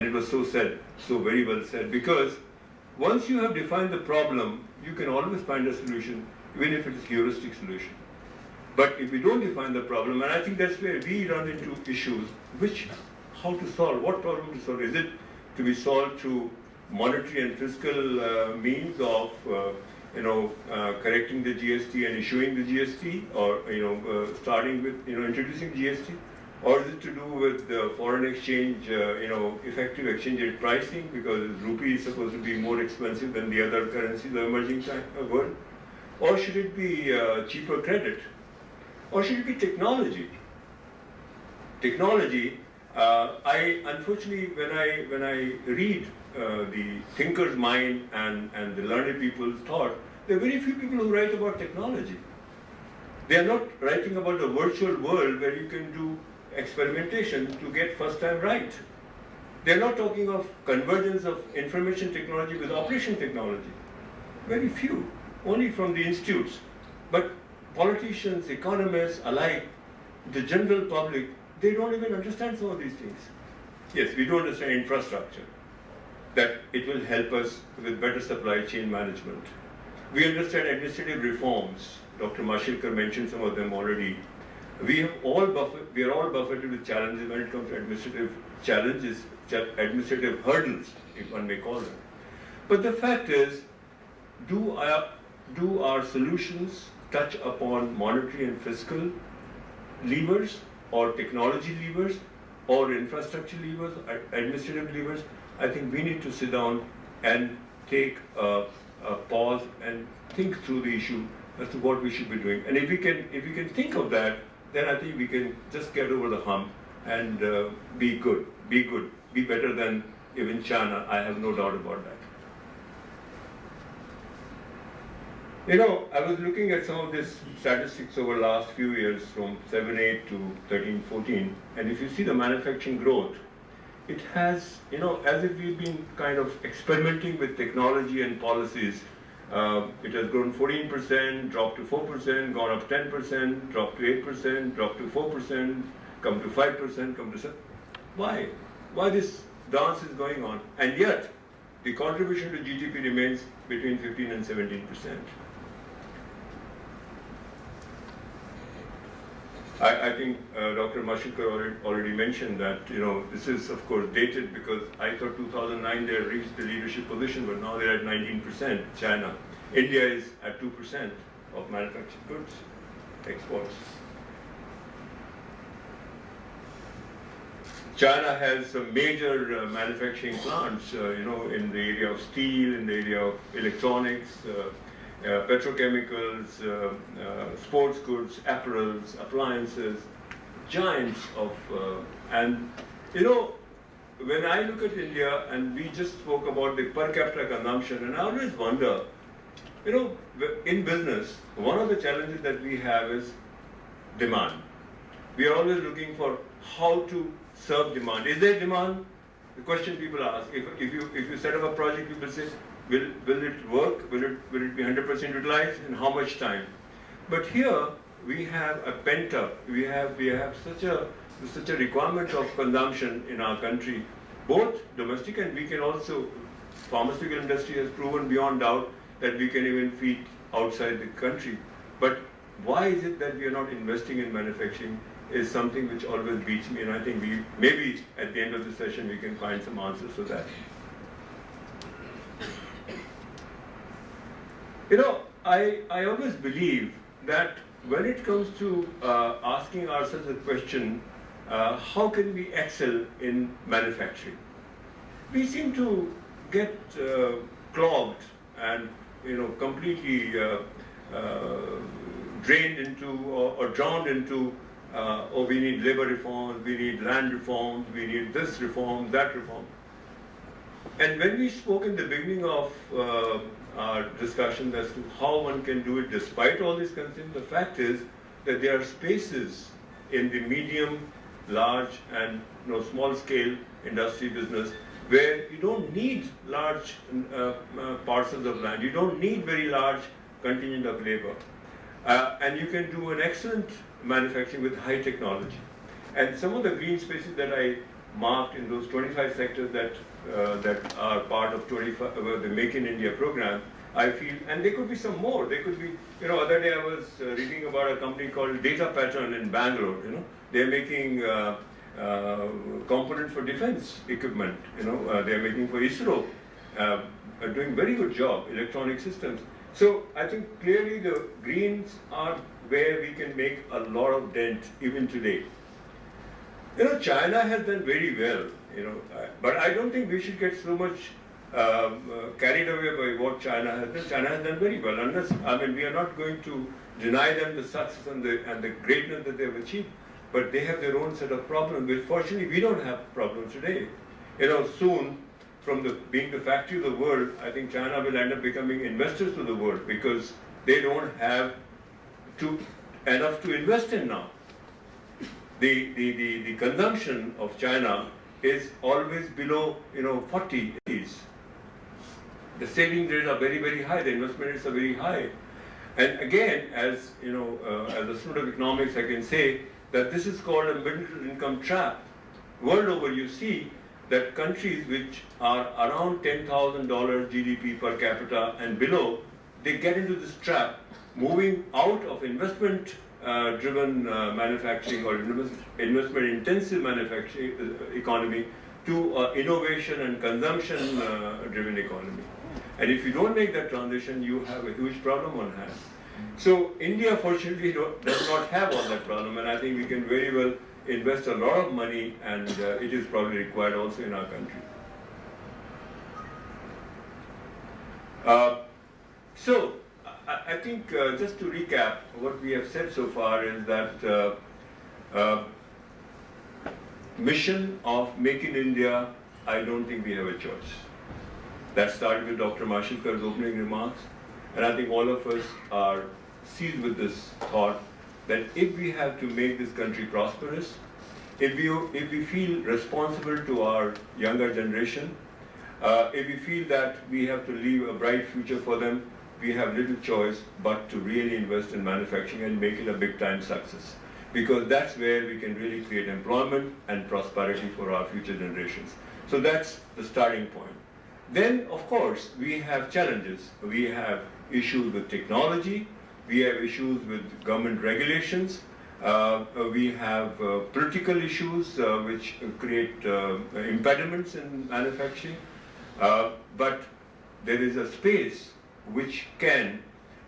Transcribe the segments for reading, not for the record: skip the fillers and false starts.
It was so said, so very well said, because once you have defined the problem, you can always find a solution, even if it is a heuristic solution. But if we don't define the problem, and I think that's where we run into issues, how to solve, what problem to solve? Is it to be solved through monetary and fiscal means of, correcting the GST and issuing the GST, or, starting with, introducing GST? Or is it to do with foreign exchange, effective exchange rate pricing, because rupee is supposed to be more expensive than the other currencies of the emerging world? Or should it be cheaper credit? Or should it be technology? Technology, unfortunately, when I read the thinker's mind and the learned people's thought, there are very few people who write about technology. They are not writing about a virtual world where you can do experimentation to get first time right. They're not talking of convergence of information technology with operation technology. Very few, only from the institutes. But politicians, economists alike, the general public, they don't even understand some of these things. Yes, we do understand infrastructure, that it will help us with better supply chain management. We understand administrative reforms. Dr. Mashilkar mentioned some of them already. We are all buffeted with challenges when it comes to administrative challenges, administrative hurdles, if one may call them. But the fact is, do our solutions touch upon monetary and fiscal levers, or technology levers, or infrastructure levers, administrative levers? I think we need to sit down and take a pause and think through the issue as to what we should be doing. And if we can think of that, then I think we can just get over the hump and be better than even China. I have no doubt about that. I was looking at some of these statistics over the last few years, from 7-8 to 13-14, and if you see the manufacturing growth, it has, as if we've been kind of experimenting with technology and policies. It has grown 14%, dropped to 4%, gone up 10%, dropped to 8%, dropped to 4%, come to 5%, come to 7%. Why? Why this dance is going on? And yet, the contribution to GDP remains between 15 and 17%. I think Dr. Mashilkar already mentioned that, this is of course dated, because I thought 2009 they had reached the leadership position, but now they're at 19%, China. India is at 2% of manufactured goods exports. China has some major manufacturing plants, in the area of steel, in the area of electronics, petrochemicals, sports goods, apparels, appliances, giants of, and when I look at India, and we just spoke about the per capita consumption, and I always wonder, in business, one of the challenges that we have is demand. We are always looking for how to serve demand. Is there demand? The question people ask. If you set up a project, people say, will it work? Will it be 100% utilized? In how much time? But here we have a pent up. We have such a requirement of consumption in our country, both domestic, and we can also. Pharmaceutical industry has proven beyond doubt that we can even feed outside the country. But why is it that we are not investing in manufacturing? Is something which always beats me, and I think maybe at the end of the session we can find some answers to that. I always believe that when it comes to asking ourselves a question, how can we excel in manufacturing? We seem to get clogged and completely drained into or drowned into we need labor reforms, we need land reforms, we need this reform, that reform. And when we spoke in the beginning of our discussion as to how one can do it despite all these concerns, the fact is that there are spaces in the medium, large, and small scale industry business where you don't need large parcels of land, you don't need very large contingent of labor, and you can do an excellent manufacturing with high technology. And some of the green spaces that I marked in those 25 sectors that are part of the Make in India program, I feel, and there could be some more. There could be, other day I was reading about a company called Data Pattern in Bangalore. They're making components for defense equipment. They're making for ISRO, doing very good job, electronic systems. So I think clearly the greens are where we can make a lot of dent even today. China has done very well, but I don't think we should get so much carried away by what China has done. China has done very well, unless, we are not going to deny them the success and the greatness that they have achieved, but they have their own set of problems, which fortunately we don't have problems today. Soon, from being the factory of the world, I think China will end up becoming investors to the world because they don't have enough to invest in now. The consumption of China is always below 40s. The saving rates are very, very high. The investment rates are very high. And again, as a student of economics, I can say that this is called a middle income trap. World over, you see that countries which are around $10,000 GDP per capita and below, they get into this trap, moving out of investment-driven manufacturing or investment-intensive manufacturing economy to innovation and consumption-driven economy. And if you don't make that transition, you have a huge problem on hand. So India, fortunately, does not have all that problem, and I think we can very well invest a lot of money, and it is probably required also in our country. So I think just to recap, what we have said so far is that mission of Make in India, I don't think we have a choice. That started with Dr. Mashilkar's opening remarks, and I think all of us are seized with this thought that if we have to make this country prosperous, if we feel responsible to our younger generation, if we feel that we have to leave a bright future for them, we have little choice but to really invest in manufacturing and make it a big time success. Because that's where we can really create employment and prosperity for our future generations. So that's the starting point. Then, of course, we have challenges. We have issues with technology, we have issues with government regulations, we have political issues which create impediments in manufacturing, but there is a space which can,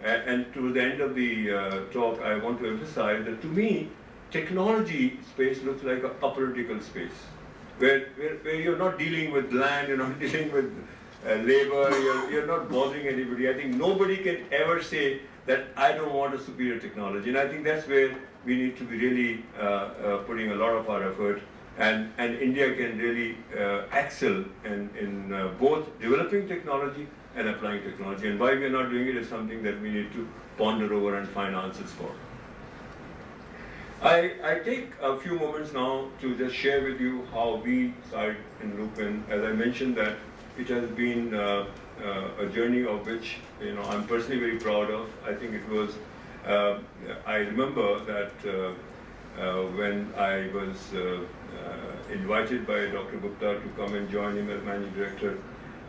and to the end of the talk I want to emphasize that to me, technology space looks like a political space, where you're not dealing with land, you're not dealing with labor, you're not bothering anybody. I think nobody can ever say that I don't want a superior technology, and I think that's where we need to be really putting a lot of our effort, and India can really excel in both developing technology and applying technology, and why we're not doing it is something that we need to ponder over and find answers for. I take a few moments now to just share with you how we started in Lupin. As I mentioned that it has been a journey of which I'm personally very proud of. I think it was, I remember that when I was invited by Dr. Gupta to come and join him as managing director,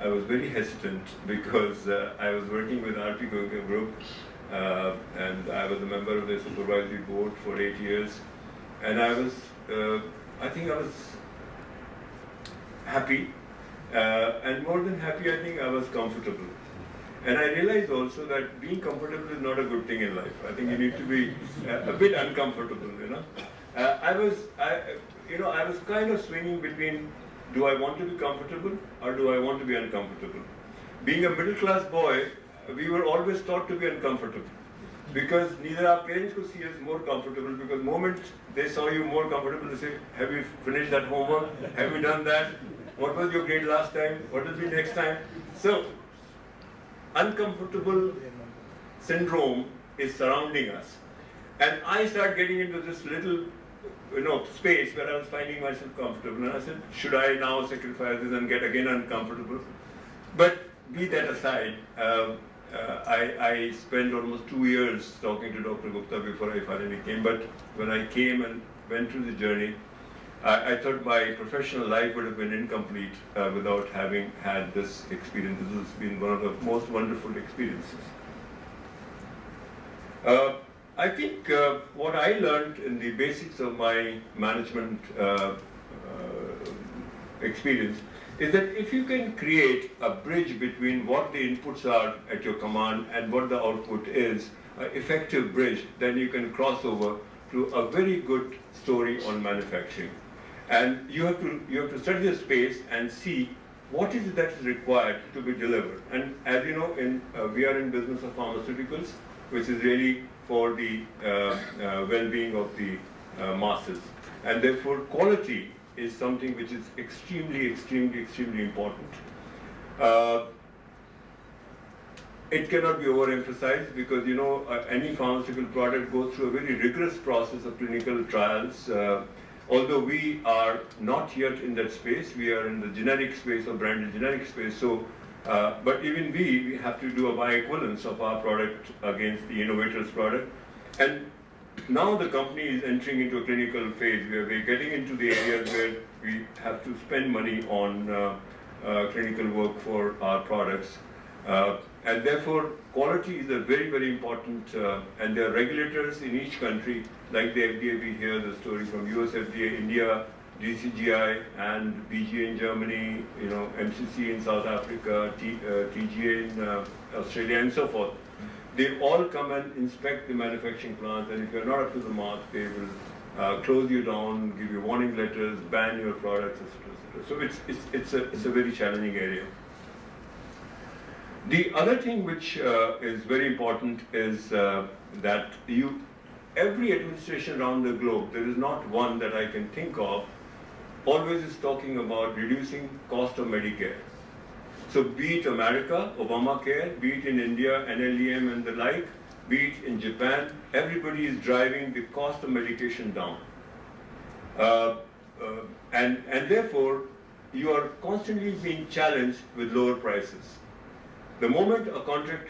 I was very hesitant because I was working with RP Goenka Group and I was a member of the supervisory board for 8 years, and I was, I think I was happy, and more than happy, I think I was comfortable. And I realized also that being comfortable is not a good thing in life. I think you need to be a bit uncomfortable, I was kind of swinging between, do I want to be comfortable or do I want to be uncomfortable? Being a middle class boy, we were always taught to be uncomfortable because neither our parents could see us more comfortable, because the moment they saw you more comfortable, they say, have you finished that homework? Have you done that? What was your grade last time? What will be next time? So, uncomfortable syndrome is surrounding us. And I started getting into this little space where I was finding myself comfortable. And I said, should I now sacrifice this and get again uncomfortable? But be that aside, I spent almost 2 years talking to Dr. Gupta before I finally came. But when I came and went through the journey, I thought my professional life would have been incomplete without having had this experience. This has been one of the most wonderful experiences. I think what I learned in the basics of my management experience is that if you can create a bridge between what the inputs are at your command and what the output is, an effective bridge, then you can cross over to a very good story on manufacturing. And you have to study the space and see what is it that is required to be delivered. And as you know, we are in business of pharmaceuticals, which is really for the well-being of the masses. And therefore, quality is something which is extremely, extremely, extremely important. It cannot be overemphasized because, you know, any pharmaceutical product goes through a very rigorous process of clinical trials. Although we are not yet in that space, we are in the generic space or branded generic space. So, but even we have to do a bioequivalence of our product against the innovator's product. And now the company is entering into a clinical phase where we're getting into the areas where we have to spend money on clinical work for our products. And therefore, quality is a very, very important, and there are regulators in each country, like the FDA, we hear the story from US FDA, India, DCGI, and BGA in Germany, you know, MCCIA in South Africa, TGA in Australia, and so forth. They all come and inspect the manufacturing plants, and if you're not up to the mark, they will close you down, give you warning letters, ban your products, etc., etc. So it's a very challenging area. The other thing which is very important is that every administration around the globe, there is not one that I can think of, always is talking about reducing cost of Medicare. So be it America, Obamacare, be it in India, NLEM and the like, be it in Japan, everybody is driving the cost of medication down. And therefore, you are constantly being challenged with lower prices. The moment a contract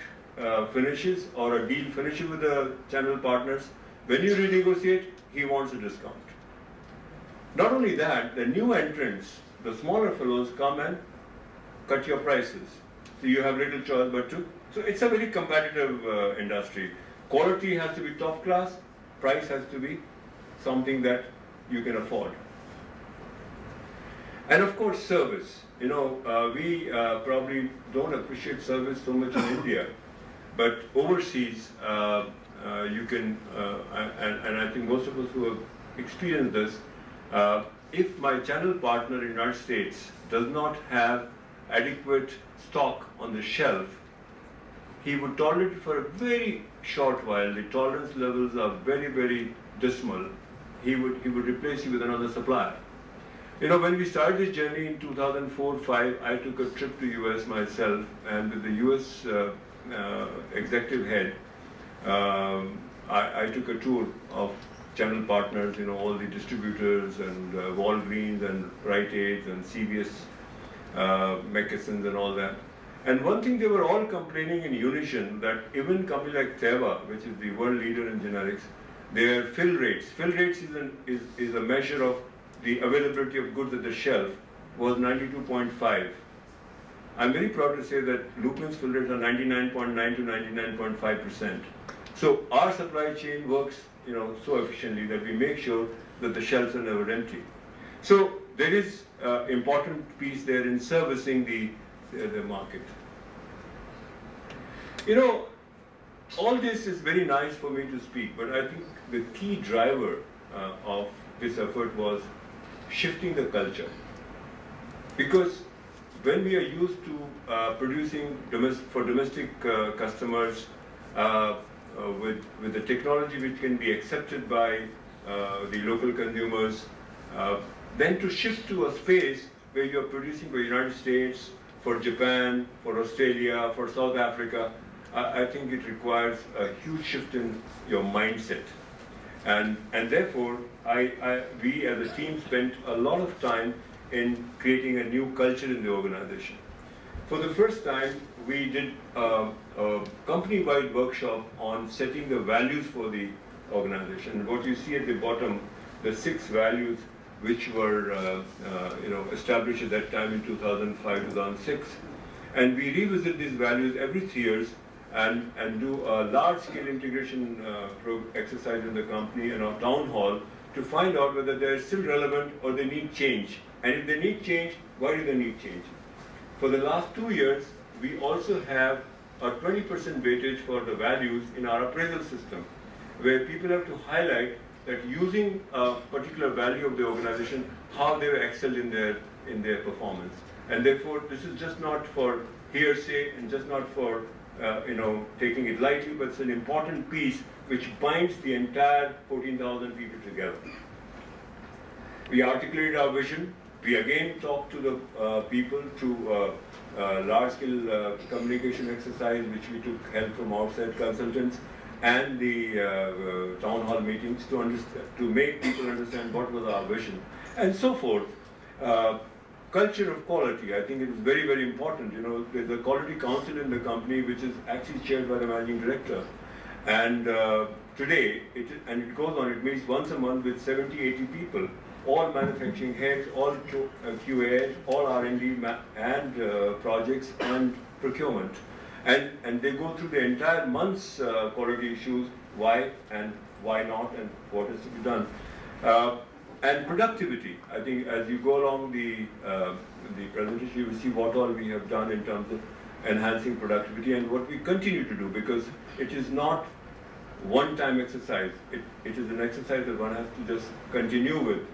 finishes or a deal finishes with the channel partners, when you renegotiate, he wants a discount. Not only that, the new entrants, the smaller fellows, come and cut your prices. So you have little choice but to. So it's a very competitive industry. Quality has to be top class, price has to be something that you can afford. And of course, service. You know, we probably don't appreciate service so much in India, but overseas, you can, and I think most of us who have experienced this, if my channel partner in the United States does not have adequate stock on the shelf, he would tolerate it for a very short while. The tolerance levels are very, very dismal. He would replace you with another supplier. You know, when we started this journey in 2004-05, I took a trip to US myself, and with the US executive head, I took a tour of channel partners, you know, all the distributors and Walgreens and Rite Aids and CVS, Meckesons and all that. And one thing they were all complaining in unison, that even company like Teva, which is the world leader in generics, their fill rates is a measure of the availability of goods at the shelf, was 92.5. I'm very proud to say that Lupin's fill rates are 99.9 to 99.5%. So our supply chain works, you know, so efficiently that we make sure that the shelves are never empty. So there is an important piece there in servicing the market. You know, all this is very nice for me to speak, but I think the key driver of this effort was shifting the culture. Because when we are used to producing for domestic customers with the technology which can be accepted by the local consumers, then to shift to a space where you are producing for the United States, for Japan, for Australia, for South Africa, I think it requires a huge shift in your mindset. And therefore, we as a team spent a lot of time in creating a new culture in the organization. For the first time, we did a company-wide workshop on setting the values for the organization. What you see at the bottom, the 6 values, which were established at that time in 2005, 2006. And we revisit these values every 3 years and do a large-scale integration exercise in the company and our town hall to find out whether they're still relevant or they need change. And if they need change, why do they need change? For the last 2 years, we also have a 20% weightage for the values in our appraisal system, where people have to highlight that using a particular value of the organization, how they have excelled in their performance. And therefore, this is just not for hearsay and just not for taking it lightly, but it's an important piece which binds the entire 14,000 people together. We articulated our vision. We again talked to the people through a large-scale communication exercise, which we took help from outside consultants, and the town hall meetings to make people understand what was our vision, and so forth. Culture of quality, I think it is very, very important. There's a quality council in the company which is actually chaired by the managing director. And today, it goes on, it meets once a month with 70, 80 people, all manufacturing heads, all QA, all R&D and projects and procurement. And they go through the entire month's quality issues, why and why not, and what is to be done. And productivity, I think as you go along the presentation, you will see what all we have done in terms of enhancing productivity and what we continue to do, because it is not one-time exercise. It is an exercise that one has to just continue with.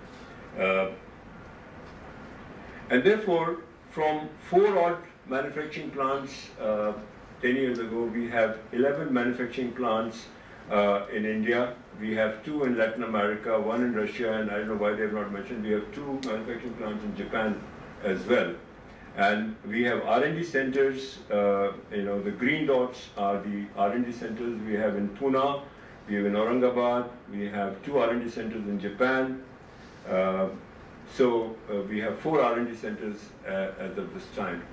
And therefore, from 4 odd manufacturing plants 10 years ago, we have 11 manufacturing plants in India. We have 2 in Latin America, 1 in Russia, and I don't know why they have not mentioned, we have 2 manufacturing plants in Japan as well. And we have R&D centers, the green dots are the R&D centers we have in Pune, we have in Aurangabad, we have 2 R&D centers in Japan. So we have 4 R&D centers as of this time.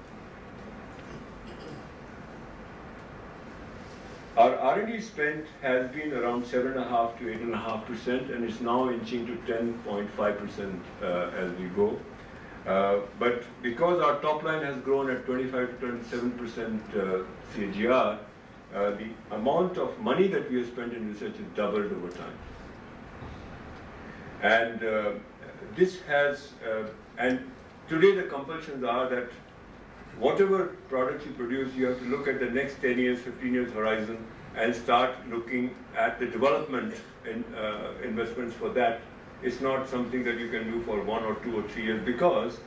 Our R&D spend has been around 7.5% to 8.5%, and it's now inching to 10.5% as we go. But because our top line has grown at 25 to 27% CAGR, the amount of money that we have spent in research has doubled over time. And this has, and today the compulsions are that whatever products you produce, you have to look at the next 10 years, 15 years horizon and start looking at the development in, investments for that. It's not something that you can do for 1 or 2 or 3 years because,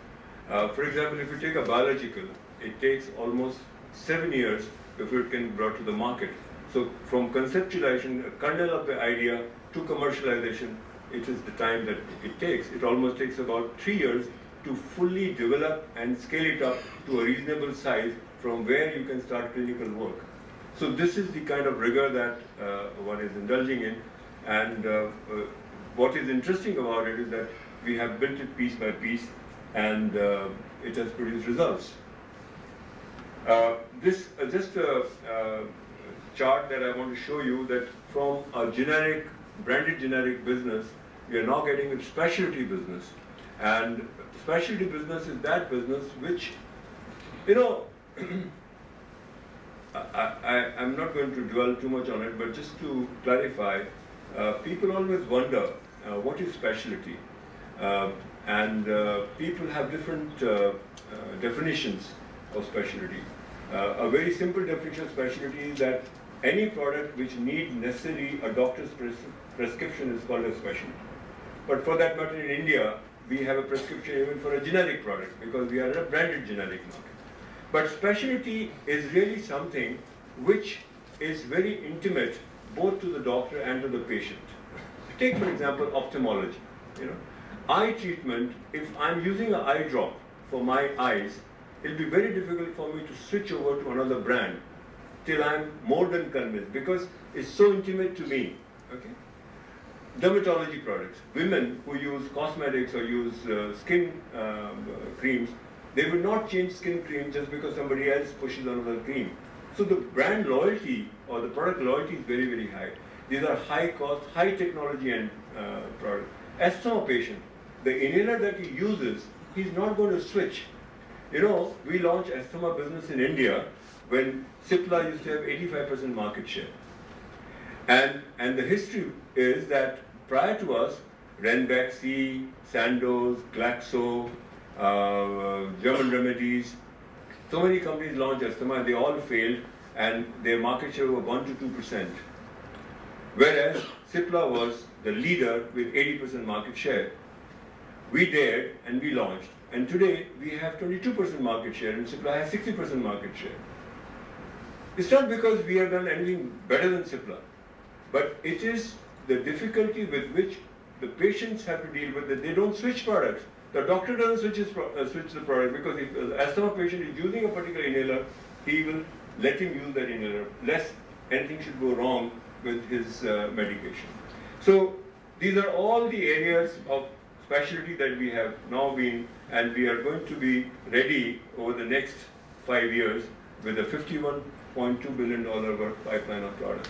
for example, if you take a biological, it takes almost 7 years before it can be brought to the market. So from conceptualization, a kernel of the idea to commercialization, it is the time that it takes. It almost takes about 3 years to fully develop and scale it up to a reasonable size from where you can start clinical work. So this is the kind of rigor that one is indulging in, and what is interesting about it is that we have built it piece by piece, and it has produced results. This just a chart that I want to show you that from a generic, branded generic business, we are now getting a specialty business. And specialty business is that business which, I'm not going to dwell too much on it, but just to clarify, people always wonder what is specialty, and people have different definitions of specialty. A very simple definition of specialty is that any product which needs necessarily a doctor's prescription is called a specialty. But for that matter, in India, we have a prescription even for a generic product because we are in a branded generic market. But specialty is really something which is very intimate both to the doctor and to the patient. Take, for example, ophthalmology. Eye treatment, if I'm using an eye drop for my eyes, it'll be very difficult for me to switch over to another brand till I'm more than convinced because it's so intimate to me. Okay? Dermatology products, women who use cosmetics or use skin creams, they will not change skin cream just because somebody else pushes another cream. So the brand loyalty or the product loyalty is very, very high. These are high cost, high technology and products. Asthma patient, the inhaler that he uses, he's not going to switch. You know, we launched asthma business in India when Cipla used to have 85% market share. And the history is that prior to us, Ranbaxy, Sandoz, Glaxo, German Remedies, so many companies launched asthma and they all failed, and their market share was 1 to 2%. Whereas Cipla was the leader with 80% market share. We dared and we launched. And today we have 22% market share and Cipla has 60% market share. It's not because we have done anything better than Cipla, but it is the difficulty with which the patients have to deal with that they don't switch products. The doctor doesn't switch the product, because if an asthma patient is using a particular inhaler, he will let him use that inhaler, lest anything should go wrong with his medication. So these are all the areas of specialty that we have now been, and we are going to be ready over the next 5 years with a $51.2 billion worth pipeline of products.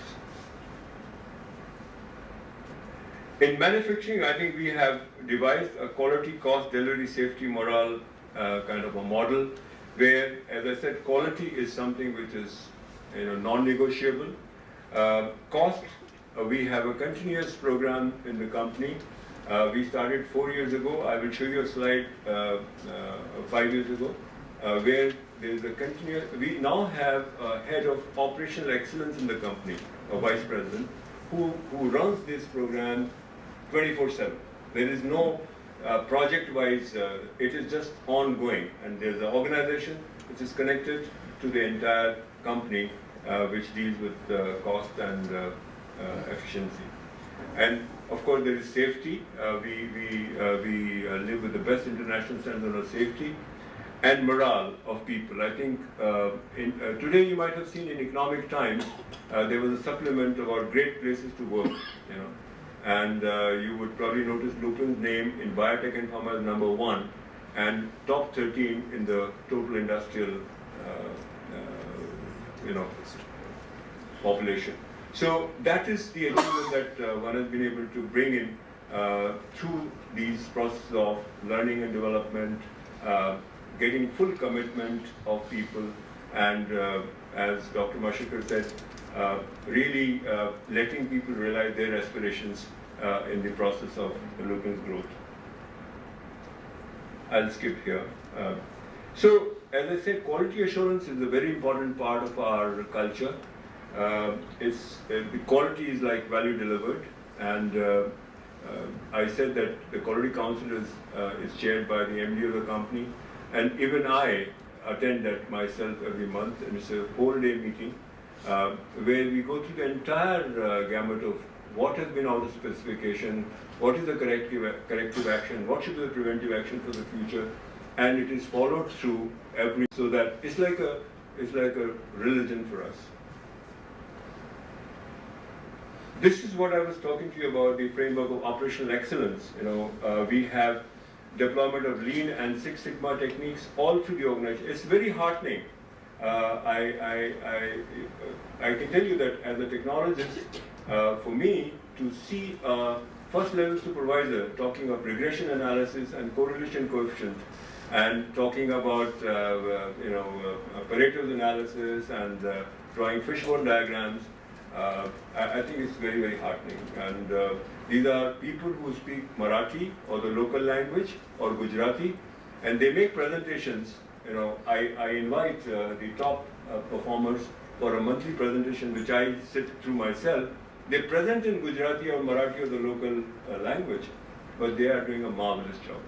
In manufacturing, I think we have devised a quality, cost, delivery, safety, morale kind of a model where, as I said, quality is something which is non-negotiable. Cost, we have a continuous program in the company. We started 4 years ago. I will show you a slide 5 years ago where there is a continuous. We now have a head of operational excellence in the company, a vice president, who runs this program 24/7. There is no project-wise, it is just ongoing, and there's an organization which is connected to the entire company which deals with cost and efficiency. And of course there is safety. We live with the best international standard of safety and morale of people. I think today you might have seen in Economic Times there was a supplement about great places to work. And you would probably notice Lupin's name in biotech and pharma is #1 and top 13 in the total industrial population. So that is the achievement that one has been able to bring in through these processes of learning and development, getting full commitment of people, and as Dr. Mashikar said, really letting people realize their aspirations in the process of Lupin's growth. I'll skip here. So, as I said, quality assurance is a very important part of our culture. The quality is like value delivered, and I said that the Quality Council is chaired by the MD of the company, and even I attend that myself every month, and it's a whole day meeting where we go through the entire gamut of what has been out of specification, what is the corrective action, what should be the preventive action for the future, and it is followed through so that it's like a religion for us. This is what I was talking to you about, the framework of operational excellence. We have deployment of Lean and Six Sigma techniques all through the organization. It's very heartening. I can tell you that as a technologist, for me to see a first-level supervisor talking of regression analysis and correlation coefficient, and talking about Pareto's analysis and drawing fishbone diagrams, I think it's very, very heartening. And these are people who speak Marathi or the local language or Gujarati, and they make presentations. I invite the top performers for a monthly presentation, which I sit through myself. They present in Gujarati or Marathi or the local language, but they are doing a marvelous job.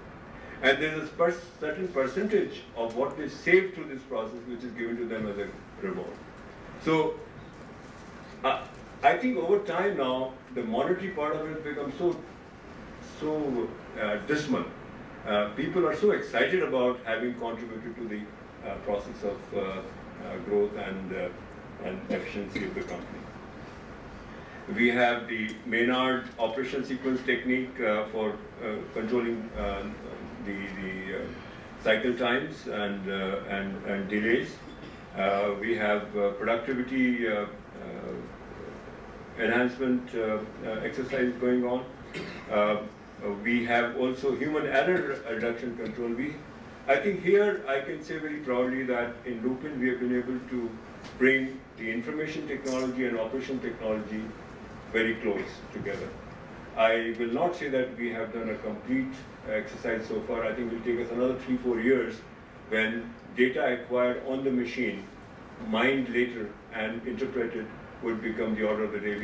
And there is a certain percentage of what they save through this process, which is given to them as a reward. So I think over time now, the monetary part of it becomes so dismal. People are so excited about having contributed to the process of growth and efficiency of the company. We have the Maynard operation sequence technique for controlling the cycle times and delays. We have productivity enhancement exercise going on. We have also human error reduction control. I think here I can say very proudly that in Lupin we have been able to bring the information technology and operation technology very close together. I will not say that we have done a complete exercise so far. I think it will take us another 3-4 years when data acquired on the machine, mined later and interpreted would become the order of the day.